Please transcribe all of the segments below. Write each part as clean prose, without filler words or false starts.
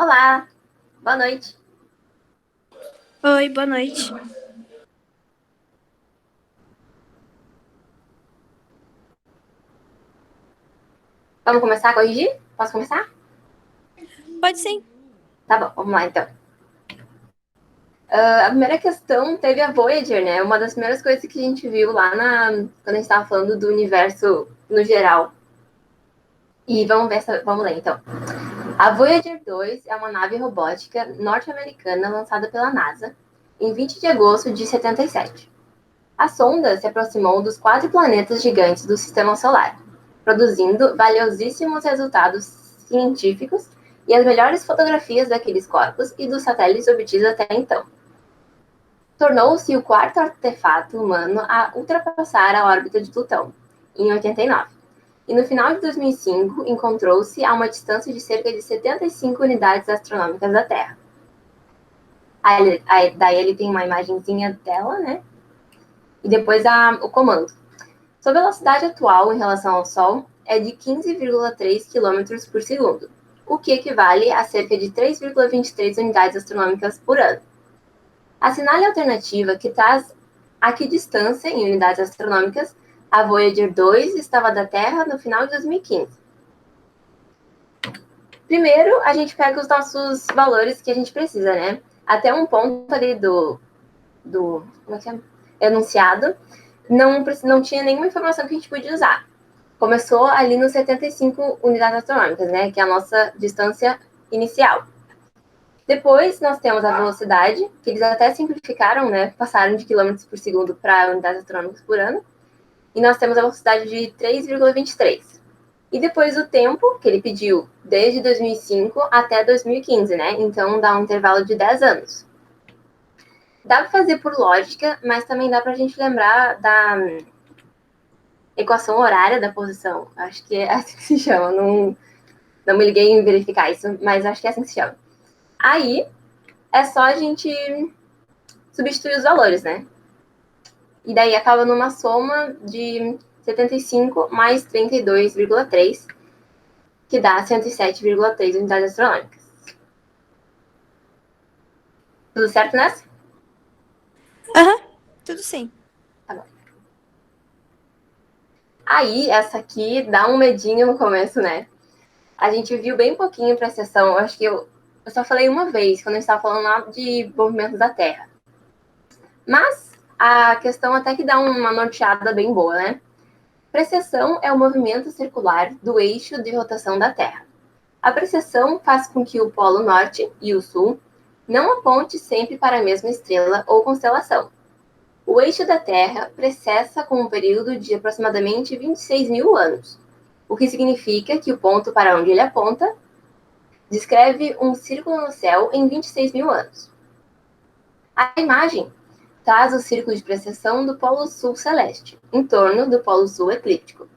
Olá, boa noite. Oi, boa noite. Vamos começar a corrigir? Posso começar? Pode sim. Tá bom, vamos lá então. A primeira questão teve a Voyager, né? Uma das primeiras coisas que a gente viu lá quando a gente estava falando do universo no geral. E vamos ler então. A Voyager 2 é uma nave robótica norte-americana lançada pela NASA em 20 de agosto de 77. A sonda se aproximou dos 4 planetas gigantes do Sistema Solar, produzindo valiosíssimos resultados científicos e as melhores fotografias daqueles corpos e dos satélites obtidos até então. Tornou-se o quarto artefato humano a ultrapassar a órbita de Plutão, em 89. E no final de 2005 encontrou-se a uma distância de cerca de 75 unidades astronômicas da Terra. Daí ele tem uma imagenzinha dela, né? E depois o comando. Sua velocidade atual em relação ao Sol é de 15,3 km por segundo, o que equivale a cerca de 3,23 unidades astronômicas por ano. Assinale a alternativa que traz a que distância em unidades astronômicas a Voyager 2 estava da Terra no final de 2015. Primeiro, a gente pega os nossos valores que a gente precisa, né? Até um ponto ali do como é que é? Enunciado, não tinha nenhuma informação que a gente podia usar. Começou ali nos 75 unidades astronômicas, né? Que é a nossa distância inicial. Depois nós temos a velocidade, que eles até simplificaram, né? Passaram de quilômetros por segundo para unidades astronômicas por ano. E nós temos a velocidade de 3,23. E depois o tempo, que ele pediu desde 2005 até 2015, né? Então dá um intervalo de 10 anos. Dá para fazer por lógica, mas também dá para a gente lembrar da equação horária da posição. Acho que é assim que se chama. Não me liguei em verificar isso, mas acho que é assim que se chama. Aí é só a gente substituir os valores, né? E daí acaba numa soma de 75 mais 32,3, que dá 107,3 unidades astronômicas. Tudo certo nessa? Aham, tudo sim. Tá bom. Aí, essa aqui dá um medinho no começo, né? A gente viu bem pouquinho para a sessão. Acho que eu só falei uma vez, quando a gente estava falando lá de movimentos da Terra. Mas a questão até que dá uma norteada bem boa, né? Precessão é o movimento circular do eixo de rotação da Terra. A precessão faz com que o Polo Norte e o Sul não aponte sempre para a mesma estrela ou constelação. O eixo da Terra precessa com um período de aproximadamente 26 mil anos, o que significa que o ponto para onde ele aponta descreve um círculo no céu em 26 mil anos. A imagem traz o círculo de precessão do Polo Sul celeste, em torno do Polo Sul eclíptico,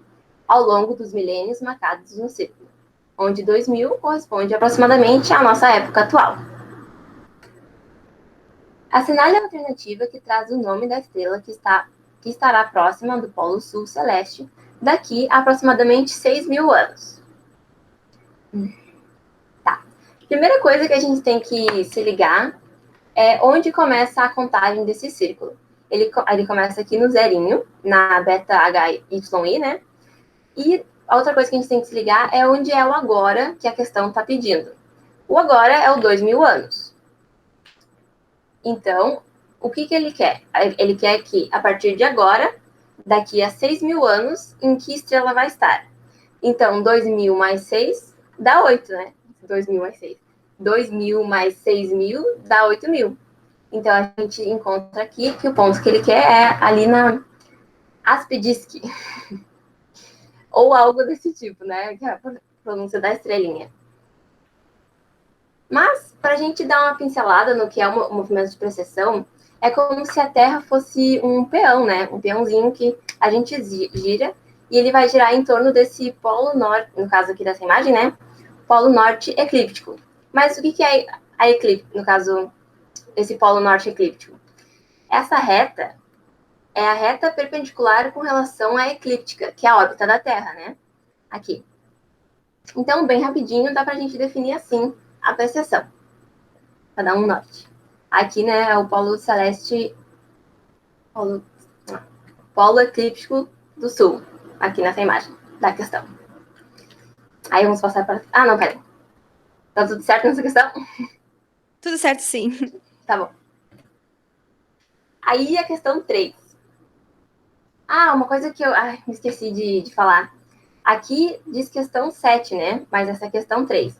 ao longo dos milênios marcados no círculo, onde 2000 corresponde aproximadamente à nossa época atual. Assinale a alternativa que traz o nome da estrela que estará próxima do Polo Sul celeste daqui a aproximadamente 6 mil anos. Tá. Primeira coisa que a gente tem que se ligar é onde começa a contagem desse círculo. Ele começa aqui no zerinho, na beta HYI, né? E a outra coisa que a gente tem que se ligar é onde é o agora que a questão está pedindo. O agora é o 2000 anos. Então, o que ele quer? Ele quer que, a partir de agora, daqui a 6 mil anos, em que estrela vai estar? Então, 2000 mais 6 dá 8, né? 2000 mais 6. 2000 mais 6.000 dá 8.000. Então, a gente encontra aqui que o ponto que ele quer é ali na Aspidisc. Ou algo desse tipo, né? Que é a pronúncia da estrelinha. Mas, para a gente dar uma pincelada no que é o movimento de precessão, é como se a Terra fosse um peão, né? Um peãozinho que a gente gira e ele vai girar em torno desse polo norte, no caso aqui dessa imagem, né? Polo norte eclíptico. Mas o que é a eclíptica, no caso, esse polo norte eclíptico? Essa reta é a reta perpendicular com relação à eclíptica, que é a órbita da Terra, né? Aqui. Então, bem rapidinho, dá para a gente definir assim apreciação, para dar um norte. Aqui, né, é o polo celeste, polo eclíptico do sul, aqui nessa imagem da questão. Aí vamos passar para... Ah, não, peraí. Tá tudo certo nessa questão? Tudo certo, sim. Tá bom. Aí a questão 3. Ah, uma coisa que eu me esqueci de falar. Aqui diz questão 7, né? Mas essa é a questão 3.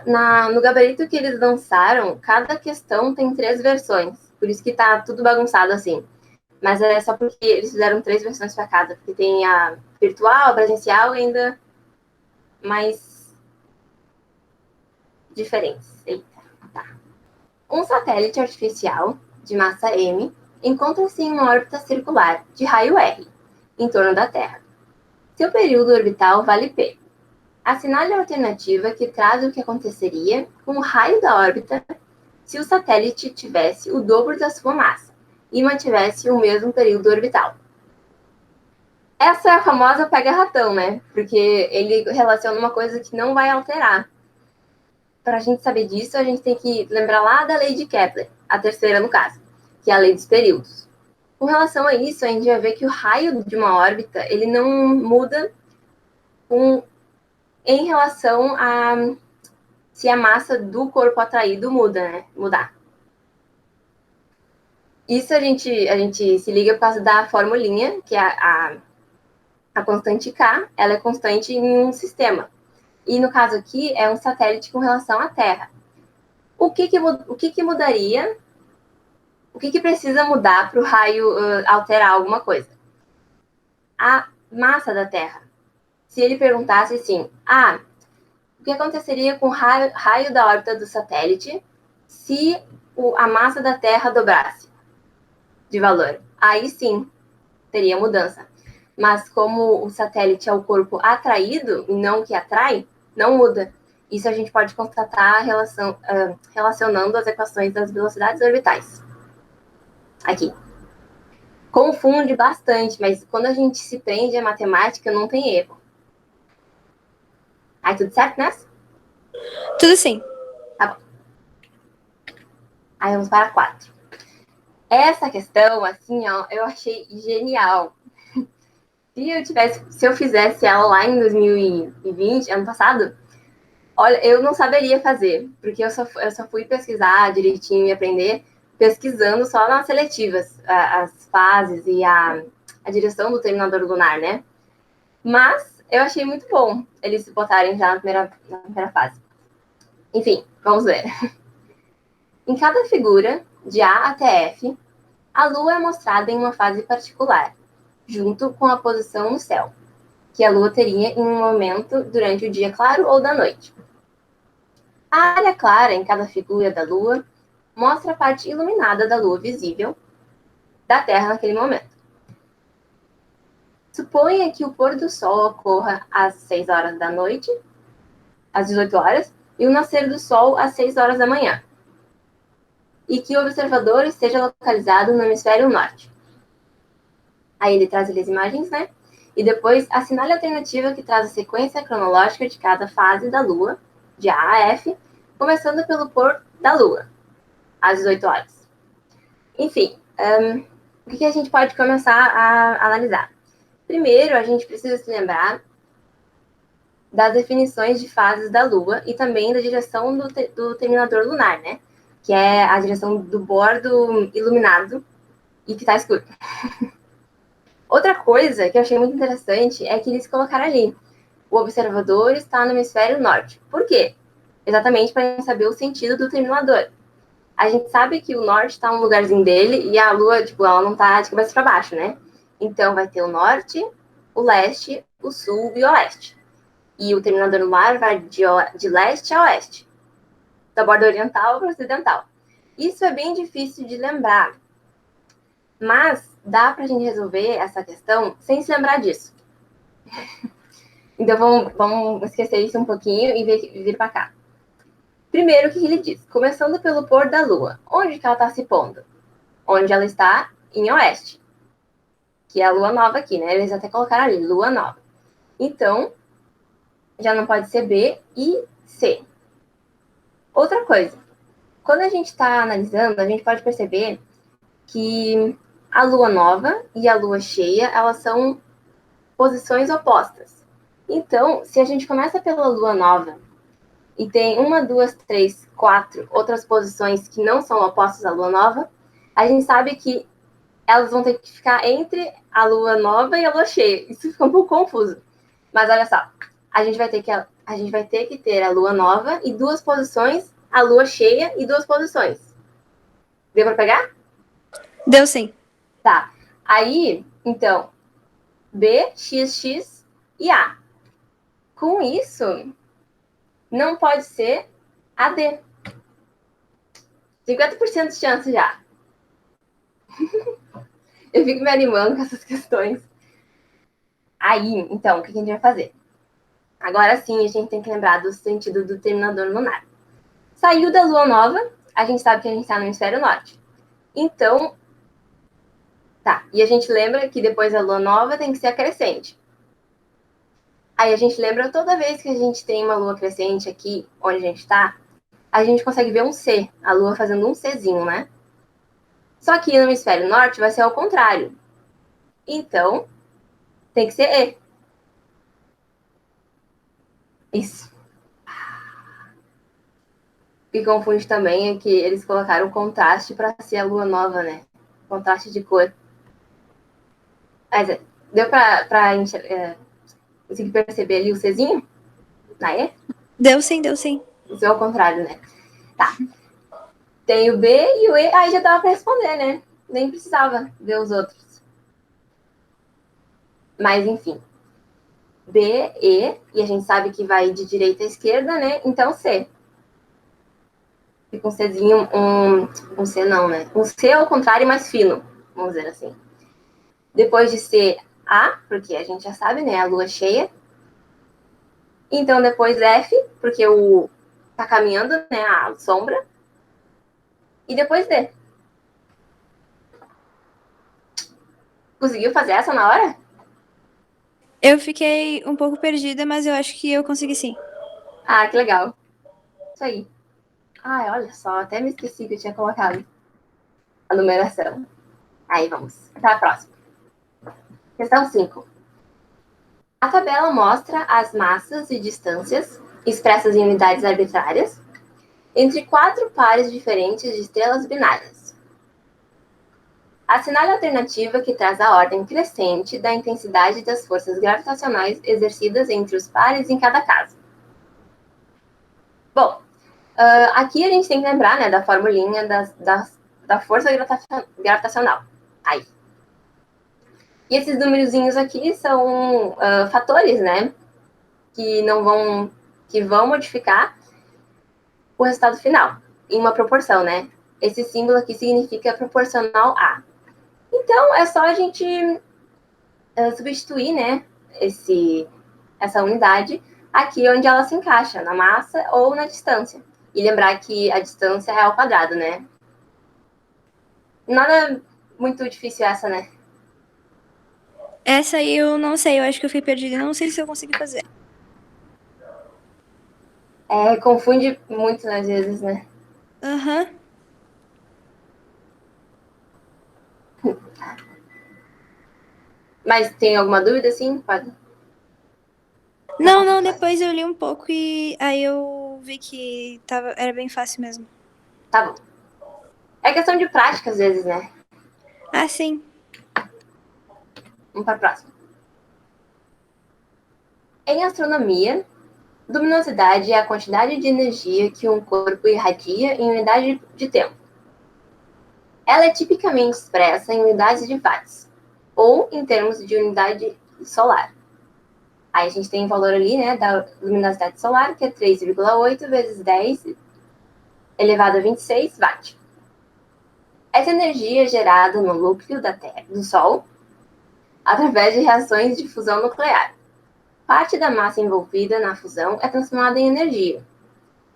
No gabarito que eles lançaram, cada questão tem 3 versões. Por isso que tá tudo bagunçado assim. Mas é só porque eles fizeram 3 versões para cada. Porque tem a virtual, a presencial e ainda mais diferentes. Eita, tá. Um satélite artificial de massa M encontra-se em uma órbita circular de raio R, em torno da Terra. Seu período orbital vale P. Assinale a alternativa que traz o que aconteceria com o raio da órbita se o satélite tivesse o dobro da sua massa e mantivesse o mesmo período orbital. Essa é a famosa pega-ratão, né? Porque ele relaciona uma coisa que não vai alterar. Para a gente saber disso, a gente tem que lembrar lá da lei de Kepler, a terceira no caso, que é a lei dos períodos. Com relação a isso, a gente vai ver que o raio de uma órbita ele não muda em relação a se a massa do corpo atraído muda, né? Mudar. Isso a gente se liga por causa da formulinha, que é a constante K, ela é constante em um sistema. E no caso aqui, é um satélite com relação à Terra. O que mudaria? O que precisa mudar para o raio alterar alguma coisa? A massa da Terra. Se ele perguntasse assim, o que aconteceria com o raio da órbita do satélite se a massa da Terra dobrasse de valor? Aí sim, teria mudança. Mas como o satélite é o corpo atraído e não que atrai, não muda. Isso a gente pode constatar relacionando as equações das velocidades orbitais. Aqui. Confunde bastante, mas quando a gente se prende à matemática, não tem erro. Aí, tudo certo, né? Tudo sim. Tá bom. Aí vamos para 4. Essa questão, assim, ó, eu achei genial. Se eu fizesse ela lá em 2020, ano passado, olha, eu não saberia fazer, porque eu só fui pesquisar direitinho e aprender pesquisando só nas seletivas, as fases e a direção do terminador lunar, né? Mas eu achei muito bom eles se botarem já na primeira fase. Enfim, vamos ver. Em cada figura, de A até F, a Lua é mostrada em uma fase particular, junto com a posição no céu, que a Lua teria em um momento durante o dia claro ou da noite. A área clara em cada figura da Lua mostra a parte iluminada da Lua visível da Terra naquele momento. Suponha que o pôr do Sol ocorra às 6 horas da noite, às 18 horas, e o nascer do Sol às 6 horas da manhã, e que o observador esteja localizado no hemisfério norte. Aí ele traz as imagens, né? E depois assinale a alternativa que traz a sequência cronológica de cada fase da Lua, de A a F, começando pelo pôr da Lua, às 18 horas. Enfim, o que a gente pode começar a analisar? Primeiro, a gente precisa se lembrar das definições de fases da Lua e também da direção do terminador lunar, né? Que é a direção do bordo iluminado e que está escuro. Outra coisa que eu achei muito interessante é que eles colocaram ali: o observador está no hemisfério norte. Por quê? Exatamente para saber o sentido do terminador. A gente sabe que o norte está um lugarzinho dele e a Lua, tipo, ela não está de cabeça para baixo, né? Então vai ter o norte, o leste, o sul e o oeste. E o terminador lunar vai de leste a oeste, da borda oriental para ocidental. Isso é bem difícil de lembrar, mas dá para a gente resolver essa questão sem se lembrar disso. Então vamos esquecer isso um pouquinho e vir para cá. Primeiro, o que ele diz? Começando pelo pôr da Lua. Onde que ela está se pondo? Onde ela está em oeste, que é a Lua nova aqui, né? Eles até colocaram ali, Lua nova. Então, já não pode ser B e C. Outra coisa, quando a gente está analisando, a gente pode perceber que a lua nova e a lua cheia, elas são posições opostas. Então, se a gente começa pela lua nova e tem 1, 2, 3, 4 outras posições que não são opostas à lua nova, a gente sabe que elas vão ter que ficar entre a lua nova e a lua cheia. Isso fica um pouco confuso. Mas olha só, a gente vai ter que ter a lua nova e 2 posições, a lua cheia e 2 posições. Deu para pegar? Deu sim. Tá. Aí, então, B, X, X e A. Com isso, não pode ser AD. 50% de chance já. Eu fico me animando com essas questões. Aí, então, o que a gente vai fazer? Agora sim, a gente tem que lembrar do sentido do terminador lunar. Saiu da lua nova, a gente sabe que a gente está no hemisfério norte. Então, tá. E a gente lembra que depois da lua nova tem que ser a crescente. Aí a gente lembra toda vez que a gente tem uma lua crescente aqui, onde a gente está, a gente consegue ver um C, a lua fazendo um Czinho, né? Só que no hemisfério norte vai ser ao contrário. Então, tem que ser E. Isso. O que confunde também é que eles colocaram contraste para ser a lua nova, né? Contraste de cor. Mas deu para conseguir perceber ali o Czinho? Na E? Deu sim, deu sim. Isso é ao contrário, né? Tá. Tem o B e o E, aí já dava para responder, né? Nem precisava ver os outros. Mas, enfim. B, E, e a gente sabe que vai de direita à esquerda, né? Então, C. Fica um Czinho, um C não, né? Um C ao contrário, mais fino, vamos dizer assim. Depois de C, A, porque a gente já sabe, né? A lua cheia. Então, depois F, porque o tá caminhando, né? A sombra. E depois D. Conseguiu fazer essa na hora? Eu fiquei um pouco perdida, mas eu acho que eu consegui sim. Ah, que legal. Isso aí. Ai, olha só, até me esqueci que eu tinha colocado a numeração. Aí vamos para a próxima. Questão 5. A tabela mostra as massas e distâncias, expressas em unidades arbitrárias, entre 4 pares diferentes de estrelas binárias. Assinale a alternativa que traz a ordem crescente da intensidade das forças gravitacionais exercidas entre os pares em cada caso. Bom, aqui a gente tem que lembrar, né, da formulinha da força gravitacional. Aí. E esses númerozinhos aqui são fatores, né, que vão modificar o resultado final em uma proporção, né? Esse símbolo aqui significa proporcional a. Então, é só a gente substituir, né, essa unidade aqui onde ela se encaixa, na massa ou na distância. E lembrar que a distância é ao quadrado, né? Nada muito difícil essa, né? Essa aí eu não sei, eu acho que eu fiquei perdida. Não sei se eu consegui fazer. Confunde muito às vezes, né? Aham. Mas tem alguma dúvida, assim? Pode. Não, não, depois eu li um pouco e aí eu vi que era bem fácil mesmo. Tá bom. É questão de prática, às vezes, né? Ah, sim. Vamos para a próxima. Em astronomia, luminosidade é a quantidade de energia que um corpo irradia em unidade de tempo. Ela é tipicamente expressa em unidades de watts, ou em termos de unidade solar. Aí a gente tem o valor ali, né, da luminosidade solar, que é 3,8 vezes 10 elevado a 26 watt. Essa energia é gerada no núcleo da Terra, do Sol, através de reações de fusão nuclear. Parte da massa envolvida na fusão é transformada em energia.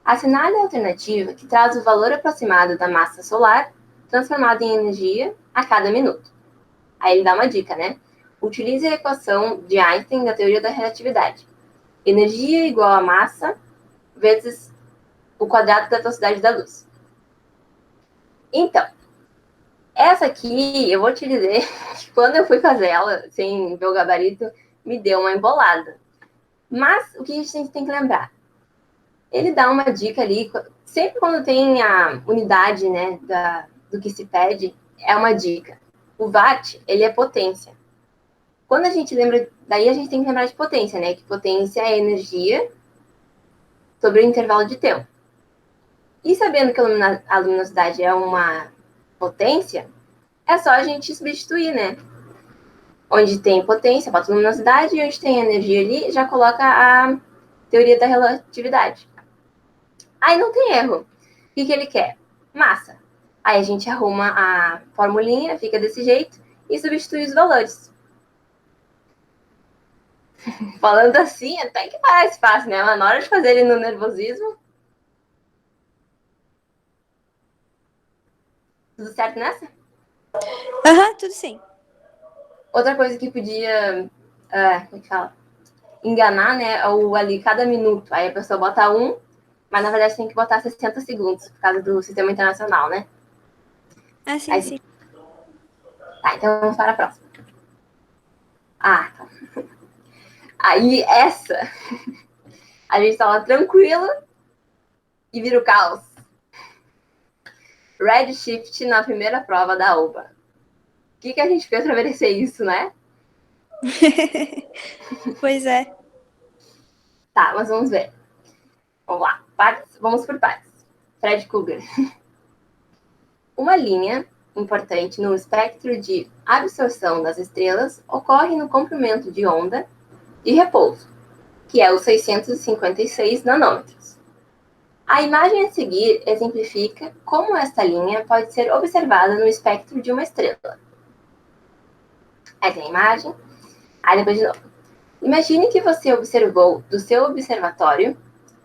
Assinale a alternativa que traz o valor aproximado da massa solar transformada em energia a cada minuto. Aí ele dá uma dica, né? Utilize a equação de Einstein da teoria da relatividade. Energia igual a massa vezes o quadrado da velocidade da luz. Então, essa aqui, eu vou te dizer que quando eu fui fazer ela, sem ver o gabarito, me deu uma embolada. Mas, o que a gente tem que lembrar? Ele dá uma dica ali, sempre quando tem a unidade, né, do que se pede, é uma dica. O watt, ele é potência. Quando a gente lembra, daí a gente tem que lembrar de potência, né, que potência é energia sobre o intervalo de tempo. E sabendo que a luminosidade é uma potência, é só a gente substituir, né? Onde tem potência, bota luminosidade, e onde tem energia ali, já coloca a teoria da relatividade. Aí não tem erro. O que ele quer? Massa. Aí a gente arruma a formulinha, fica desse jeito, e substitui os valores. Falando assim, até que parece fácil, né? Mas na hora de fazer ele no nervosismo... Tudo certo nessa? Aham, tudo sim. Outra coisa que podia... como é que fala? Enganar, né? O ali, cada minuto. Aí a pessoa bota 1, mas na verdade tem que botar 60 segundos, por causa do sistema internacional, né? Ah, sim, Aí, sim. tá, então vamos para a próxima. Ah, tá. Aí essa, a gente tava tranquilo e vira o caos. Redshift na primeira prova da UBA. O que a gente fez para merecer isso, né? Pois é. Tá, mas vamos ver. Vamos lá, vamos por partes. Fred Krueger. Uma linha importante no espectro de absorção das estrelas ocorre no comprimento de onda de repouso, que é os 656 nanômetros. A imagem a seguir exemplifica como esta linha pode ser observada no espectro de uma estrela. Essa é a imagem. Aí depois de novo. Imagine que você observou do seu observatório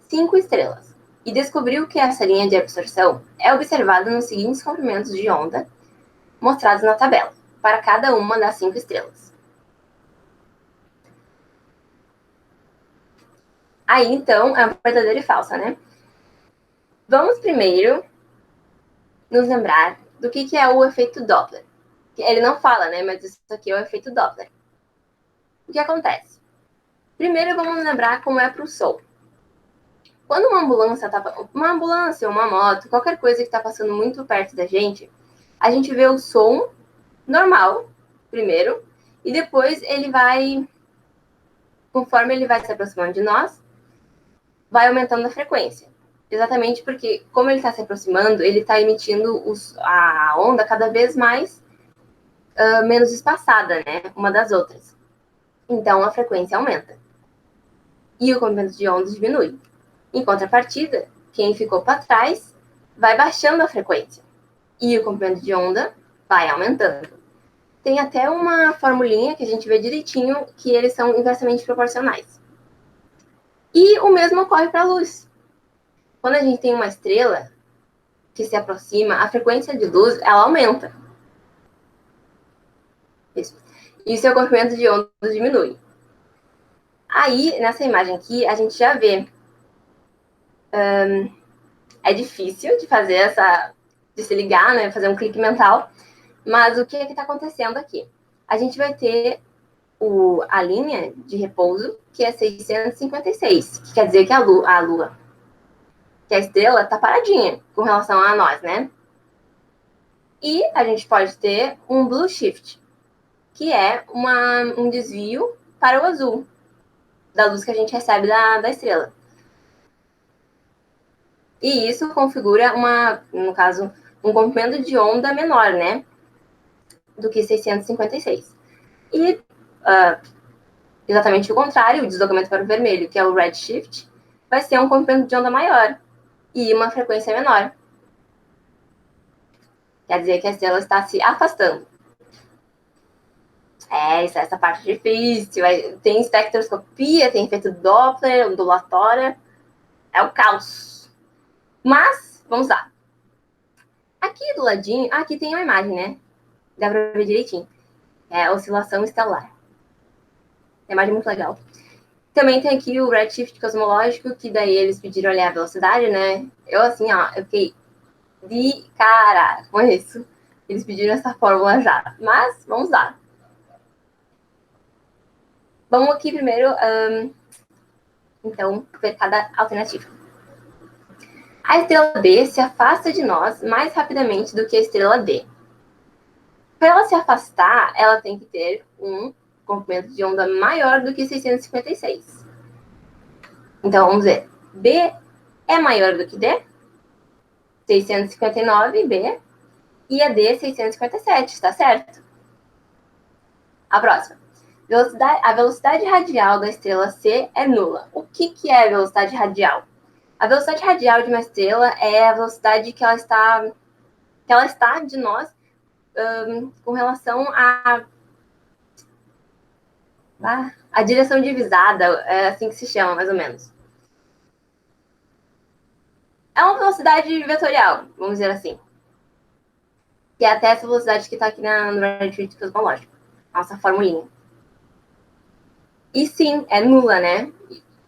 5 estrelas e descobriu que essa linha de absorção é observada nos seguintes comprimentos de onda mostrados na tabela, para cada uma das 5 estrelas. Aí, então, é verdadeira e falsa, né? Vamos primeiro nos lembrar do que é o efeito Doppler. Ele não fala, né? Mas isso aqui é o efeito Doppler. O que acontece? Primeiro, vamos lembrar como é para o som. Quando uma ambulância, uma moto, qualquer coisa que está passando muito perto da gente, a gente vê o som normal, primeiro, e depois ele vai, conforme ele vai se aproximando de nós, vai aumentando a frequência. Exatamente porque, como ele está se aproximando, ele está emitindo a onda cada vez mais menos espaçada, né? Uma das outras. Então, a frequência aumenta. E o comprimento de ondas diminui. Em contrapartida, quem ficou para trás vai baixando a frequência. E o comprimento de onda vai aumentando. Tem até uma formulinha que a gente vê direitinho que eles são inversamente proporcionais. E o mesmo ocorre para a luz. Quando a gente tem uma estrela que se aproxima, a frequência de luz ela aumenta. Isso. E o seu comprimento de onda diminui. Aí, nessa imagem aqui, a gente já vê. É difícil de fazer de se ligar, né? Fazer um clique mental. Mas o que é que está acontecendo aqui? A gente vai ter a linha de repouso, que é 656, que quer dizer que a Lua, que a estrela está paradinha com relação a nós, né? E a gente pode ter um blue shift, que é um desvio para o azul, da luz que a gente recebe da estrela. E isso configura no caso, um comprimento de onda menor, né? Do que 656. E exatamente o contrário, o deslocamento para o vermelho, que é o redshift, vai ser um comprimento de onda maior e uma frequência menor. Quer dizer que a estrela está se afastando. Essa parte difícil. Tem espectroscopia, tem efeito Doppler, ondulatória. É o caos. Mas, vamos lá. Aqui do ladinho, aqui tem uma imagem, né? Dá pra ver direitinho. É a oscilação estelar. É uma imagem muito legal. Também tem aqui o redshift cosmológico, que daí eles pediram ali a velocidade, né? Eu, assim, ó, eu fiquei de cara com isso. Eles pediram essa fórmula já. Mas, vamos lá. Vamos aqui primeiro, então, ver cada alternativa. A estrela B se afasta de nós mais rapidamente do que a estrela D. Para ela se afastar, ela tem que ter um comprimento de onda maior do que 656. Então, vamos ver. B é maior do que D? 659, B. E a D, 657, está certo? A próxima. A velocidade radial da estrela C é nula. O que é a velocidade radial? A velocidade radial de uma estrela é a velocidade que ela está de nós com relação a direção divisada, é assim que se chama, mais ou menos. É uma velocidade vetorial, vamos dizer assim. Que é até essa velocidade que está aqui no redshift cosmológico. Nossa formulinha. E sim, é nula, né?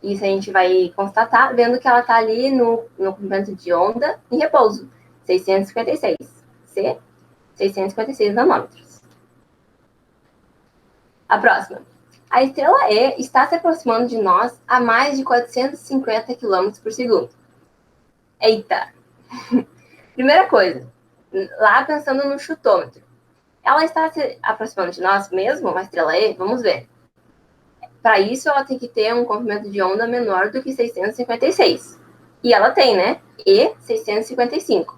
Isso a gente vai constatar vendo que ela está ali no comprimento de onda em repouso. 656. C, 656 nanômetros. A próxima. A estrela E está se aproximando de nós a mais de 450 km por segundo. Eita! Primeira coisa, lá pensando no chutômetro. Ela está se aproximando de nós mesmo, uma estrela E? Vamos ver. Para isso, ela tem que ter um comprimento de onda menor do que 656. E ela tem, né? E 655.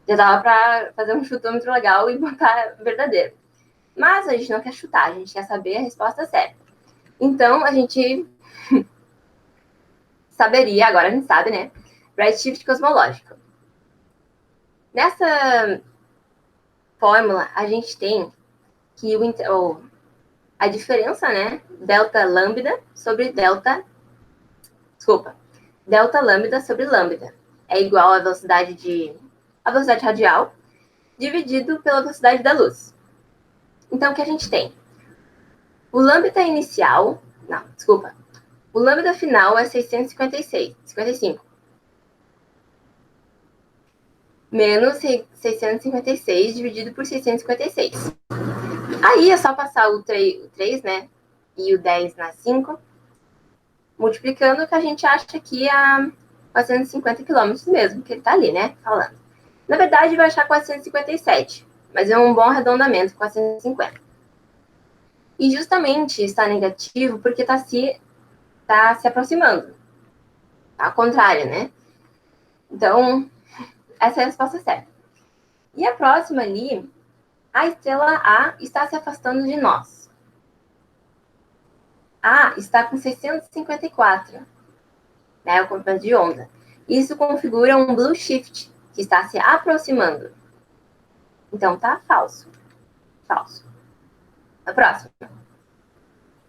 Já dava para fazer um chutômetro legal e botar verdadeiro. Mas a gente não quer chutar, a gente quer saber a resposta certa. Então, a gente saberia, agora a gente sabe, né? Redshift cosmológico. Nessa fórmula, a gente tem que a diferença, né? Delta lambda sobre delta lambda sobre lambda é igual à velocidade radial dividido pela velocidade da luz. Então, o que a gente tem? O lambda inicial, o lambda final é 655. Menos 656 dividido por 656. Aí é só passar o 3, né? E o 10 na 5, multiplicando, que a gente acha que é 450 quilômetros mesmo, que ele tá ali, né? Falando. Na verdade, vai achar 457, mas é um bom arredondamento, 450. E justamente está negativo porque está se aproximando. Tá ao contrário, né? Então, essa é a resposta certa. E a próxima ali, a estrela A está se afastando de nós. A está com 654, né? O comprimento de onda. Isso configura um blue shift, que está se aproximando. Então, tá falso. Falso. A próxima.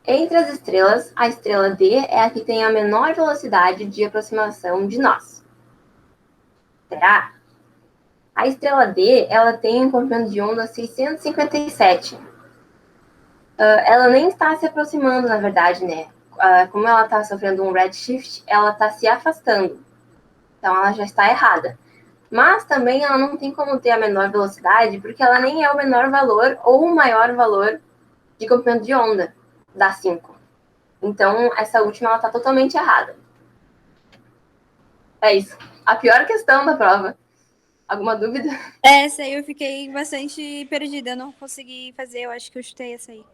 Entre as estrelas, a estrela D é a que tem a menor velocidade de aproximação de nós. Será? A estrela D, ela tem um comprimento de onda 657. Ela nem está se aproximando, na verdade, né? Como ela está sofrendo um redshift, ela está se afastando. Então, ela já está errada. Mas também ela não tem como ter a menor velocidade, porque ela nem é o menor valor ou o maior valor de comprimento de onda da 5. Então, essa última, ela está totalmente errada. É isso. A pior questão da prova. Alguma dúvida? Essa aí eu fiquei bastante perdida. Eu não consegui fazer, eu acho que eu chutei essa aí.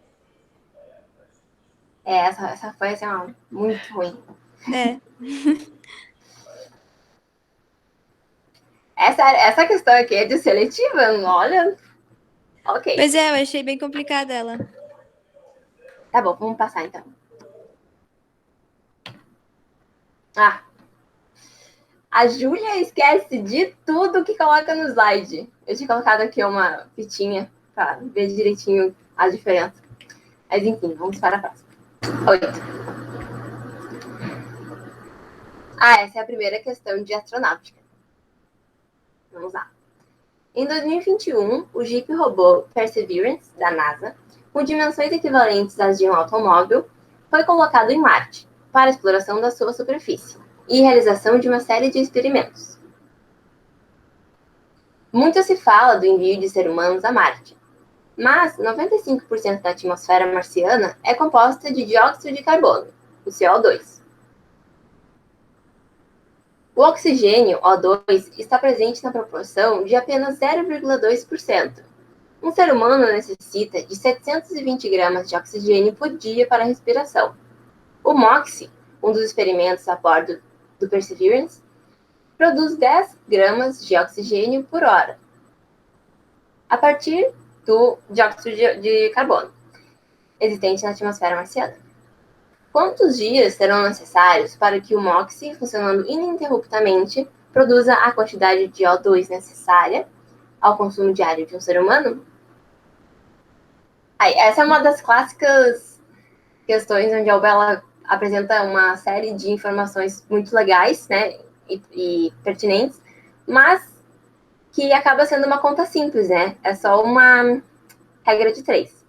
Essa foi assim, muito ruim. É. Essa questão aqui é de seletiva, olha. Ok. Pois é, eu achei bem complicada ela. Tá bom, vamos passar então. A Júlia esquece de tudo que coloca no slide. Eu tinha colocado aqui uma fitinha para ver direitinho a diferença. Mas enfim, vamos para a próxima. 8. Essa é a primeira questão de astronáutica. Vamos lá. Em 2021, o Jeep robô Perseverance, da NASA, com dimensões equivalentes às de um automóvel, foi colocado em Marte para exploração da sua superfície e realização de uma série de experimentos. Muito se fala do envio de seres humanos a Marte, mas 95% da atmosfera marciana é composta de dióxido de carbono, o CO2. O oxigênio, O2, está presente na proporção de apenas 0,2%. Um ser humano necessita de 720 gramas de oxigênio por dia para a respiração. O MOXIE, um dos experimentos a bordo do Perseverance, produz 10 gramas de oxigênio por hora, a partir do dióxido de carbono existente na atmosfera marciana. Quantos dias serão necessários para que o MOXIE, funcionando ininterruptamente, produza a quantidade de O2 necessária ao consumo diário de um ser humano? Aí, essa é uma das clássicas questões onde a Bella apresenta uma série de informações muito legais, né, e pertinentes, mas que acaba sendo uma conta simples, né? É só uma regra de 3.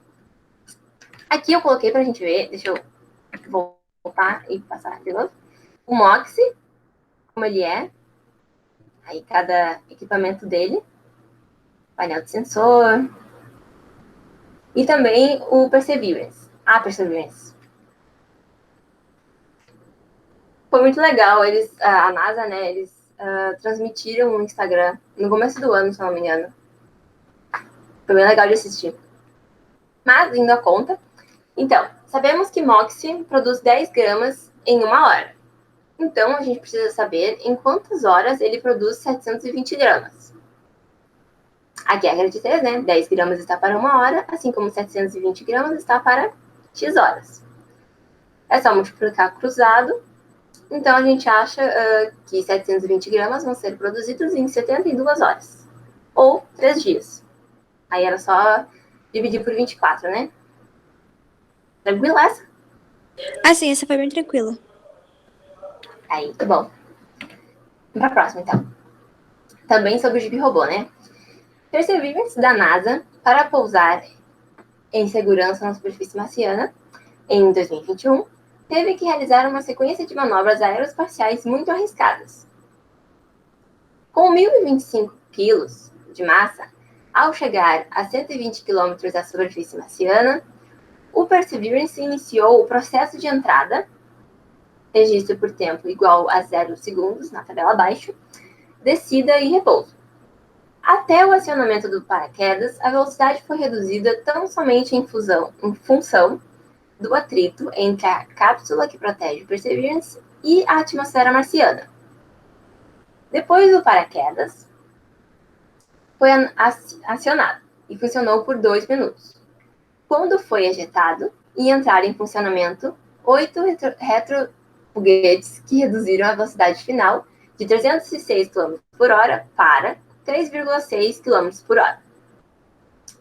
Aqui eu coloquei pra gente ver, deixa eu voltar e passar de novo. O MOXIE, como ele é, aí cada equipamento dele, painel de sensor, e também o Perseverance, a Perseverance. Foi muito legal, a NASA, né, eles transmitiram no Instagram no começo do ano, se não me engano. Foi bem legal de assistir. Mas, indo à conta, então, sabemos que MOXIE produz 10 gramas em uma hora. Então, a gente precisa saber em quantas horas ele produz 720 gramas. Aqui é a regra de 3, né? 10 gramas está para uma hora, assim como 720 gramas está para X horas. É só multiplicar cruzado. Então, a gente acha que 720 gramas vão ser produzidos em 72 horas. Ou 3 dias. Aí era só dividir por 24, né? Tranquilo essa? Ah, sim, essa foi bem tranquila. Aí, tá bom. Vamos pra próxima, então. Também sobre o Jeep Robô, né? Perseverance da NASA para pousar em segurança na superfície marciana em 2021 teve que realizar uma sequência de manobras aeroespaciais muito arriscadas. Com 1.025 quilos de massa, ao chegar a 120 quilômetros da superfície marciana, o Perseverance iniciou o processo de entrada, registro por tempo igual a 0 segundos na tabela abaixo, descida e repouso. Até o acionamento do paraquedas, a velocidade foi reduzida tão somente em função do atrito entre a cápsula que protege o Perseverance e a atmosfera marciana. Depois do paraquedas, foi acionado e funcionou por 2 minutos. Quando foi ejetado e entraram em funcionamento 8 retrofoguetes que reduziram a velocidade final de 306 km por hora para 3,6 km por hora.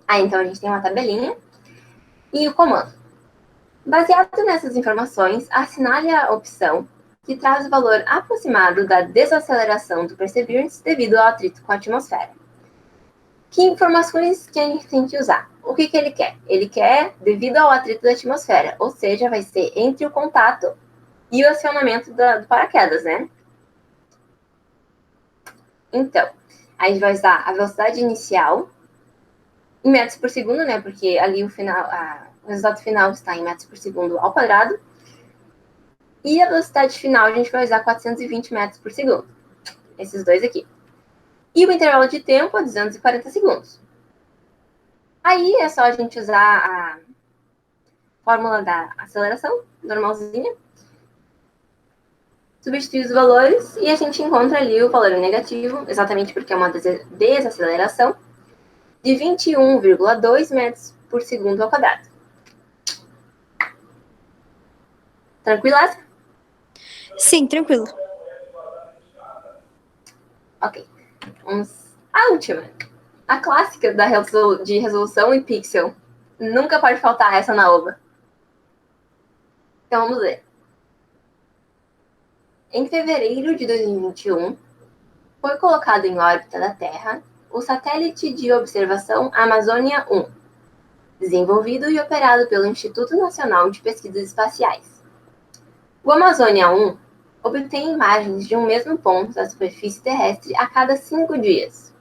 Aí, então, a gente tem uma tabelinha e o comando. Baseado nessas informações, assinale a opção que traz o valor aproximado da desaceleração do Perseverance devido ao atrito com a atmosfera. Que informações que a gente tem que usar? O que ele quer? Ele quer devido ao atrito da atmosfera, ou seja, vai ser entre o contato e o acionamento do paraquedas, né? Então, a gente vai usar a velocidade inicial em metros por segundo, né? Porque ali o resultado final está em metros por segundo ao quadrado. E a velocidade final a gente vai usar 420 metros por segundo. Esses dois aqui. E o intervalo de tempo é 240 segundos. Aí é só a gente usar a fórmula da aceleração, normalzinha. Substituir os valores e a gente encontra ali o valor negativo, exatamente porque é uma desaceleração, de 21,2 metros por segundo ao quadrado. Tranquila essa? Sim, tranquilo. Ok. A última. A clássica de resolução e pixel. Nunca pode faltar essa na OBA. Então vamos ver. Em fevereiro de 2021, foi colocado em órbita da Terra o satélite de observação Amazônia 1. desenvolvido e operado pelo Instituto Nacional de Pesquisas Espaciais. O Amazônia 1 obtém imagens de um mesmo ponto da superfície terrestre a cada 5 dias,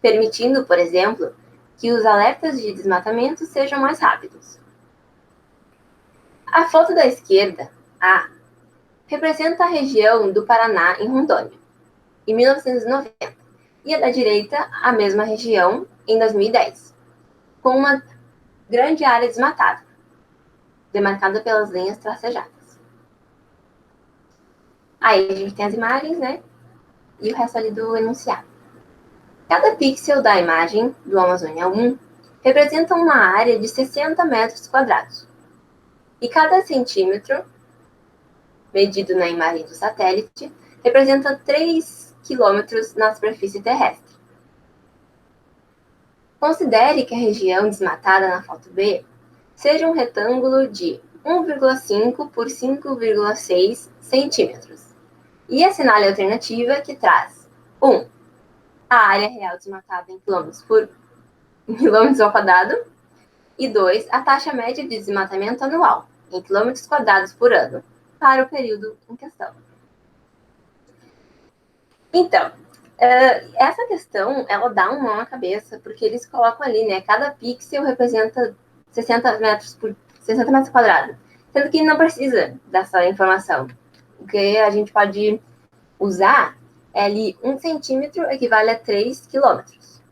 permitindo, por exemplo, que os alertas de desmatamento sejam mais rápidos. A foto da esquerda, A, representa a região do Paraná em Rondônia, em 1990, e a da direita, a mesma região, em 2010, com uma grande área desmatada, demarcada pelas linhas tracejadas. Aí a gente tem as imagens, né? E o resto ali do enunciado. Cada pixel da imagem do Amazônia 1 representa uma área de 60 metros quadrados. E cada centímetro, medido na imagem do satélite, representa 3 quilômetros na superfície terrestre. Considere que a região desmatada na foto B seja um retângulo de 1,5 por 5,6 centímetros. E assinale a alternativa que traz 1. A área real desmatada em quilômetros ao quadrado. E 2. A taxa média de desmatamento anual, em quilômetros quadrados por ano, para o período em questão. Então, essa questão, ela dá um nó na cabeça, porque eles colocam ali, né? Cada pixel representa 60 metros quadrados. Sendo que não precisa dessa informação. O que a gente pode usar é ali 1 centímetro equivale a 3 quilômetros.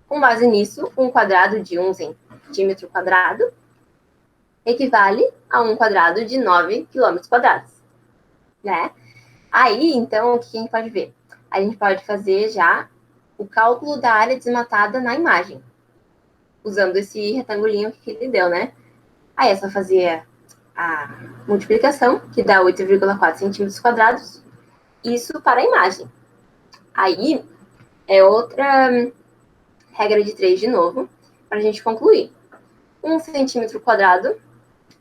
Com base nisso, um quadrado de 1 centímetro quadrado equivale a um quadrado de 9 quilômetros quadrados, né? Aí, então, o que a gente pode ver? A gente pode fazer já o cálculo da área desmatada na imagem, usando esse retangulinho que ele deu, né? Aí é só fazer a multiplicação, que dá 8,4 centímetros quadrados, isso para a imagem. Aí, é outra regra de 3 de novo, para a gente concluir. 1 centímetro quadrado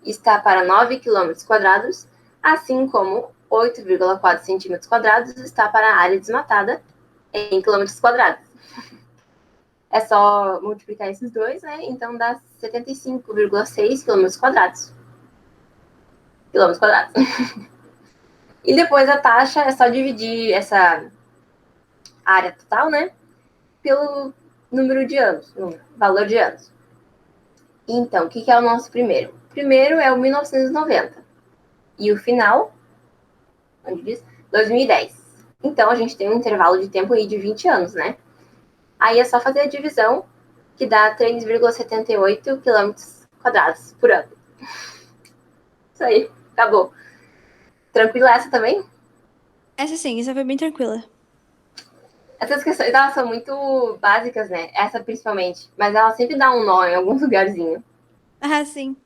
está para 9 quilômetros quadrados, assim como 8,4 centímetros quadrados está para a área desmatada em quilômetros quadrados. É só multiplicar esses dois, né? Então dá 75,6 quilômetros quadrados. E depois a taxa é só dividir essa área total, né? Pelo número de anos, valor de anos. Então, o que é o nosso primeiro? O primeiro é o 1990. E o final, onde diz? 2010. Então, a gente tem um intervalo de tempo aí de 20 anos, né? Aí é só fazer a divisão, que dá 3,78 quilômetros quadrados por ano. Isso aí, acabou. Tranquila essa também? Essa sim, essa foi bem tranquila. Essas questões, elas são muito básicas, né? Essa principalmente. Mas ela sempre dá um nó em algum lugarzinho. Ah, sim.